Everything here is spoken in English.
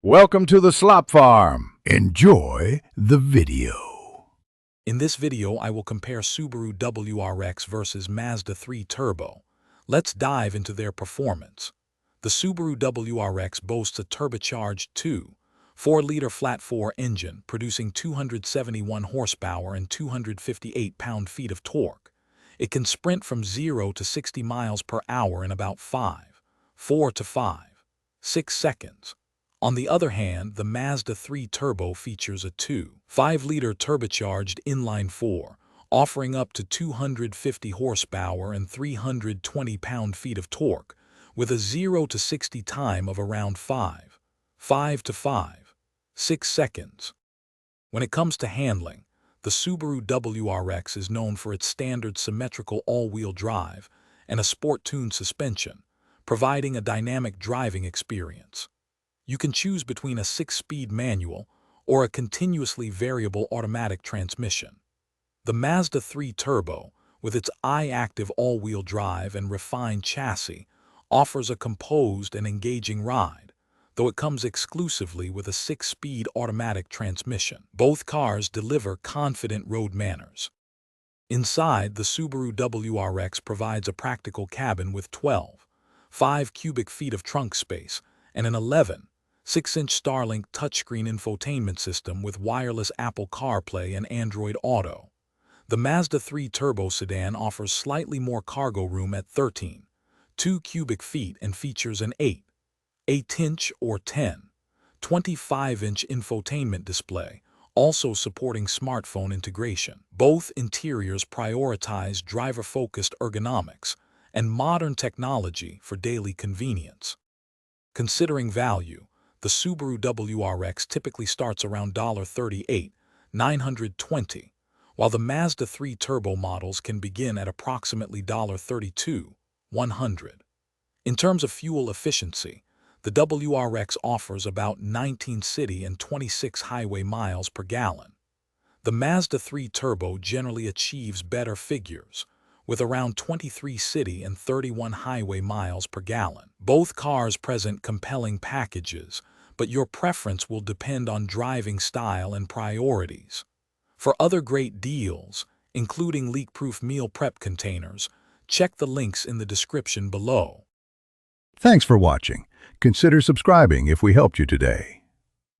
Welcome to the Slop Farm. Enjoy the video. In this video, I will compare Subaru WRX versus Mazda 3 Turbo. Let's dive into their performance. The Subaru WRX boasts a turbocharged 2.4-liter flat-4 engine, producing 271 horsepower and 258 pound-feet of torque. It can sprint from 0 to 60 miles per hour in about 4 to 6 seconds. On the other hand, the Mazda 3 Turbo features a 2.5-liter turbocharged inline-4, offering up to 250 horsepower and 320 pound-feet of torque, with a 0 to 60 time of around 5 to 6 seconds. When it comes to handling, the Subaru WRX is known for its standard symmetrical all-wheel drive and a sport-tuned suspension, providing a dynamic driving experience. You can choose between a 6-speed manual or a continuously variable automatic transmission. The Mazda 3 Turbo, with its I-active all-wheel drive and refined chassis, offers a composed and engaging ride, though it comes exclusively with a 6-speed automatic transmission. Both cars deliver confident road manners. Inside, the Subaru WRX provides a practical cabin with 12.5 cubic feet of trunk space and an 11.6-inch Starlink touchscreen infotainment system with wireless Apple CarPlay and Android Auto. The Mazda 3 Turbo sedan offers slightly more cargo room at 13.2 cubic feet and features an 8-inch or 10.25-inch infotainment display, also supporting smartphone integration. Both interiors prioritize driver-focused ergonomics and modern technology for daily convenience. Considering value, the Subaru WRX typically starts around $38,920, while the Mazda 3 Turbo models can begin at approximately $32,100. In terms of fuel efficiency, the WRX offers about 19 city and 26 highway miles per gallon. The Mazda 3 Turbo generally achieves better figures, with around 23 city and 31 highway miles per gallon. Both cars present compelling packages, but your preference will depend on driving style and priorities. For other great deals, including leak-proof meal prep containers, check the links in the description below. Thanks for watching. Consider subscribing if we helped you today.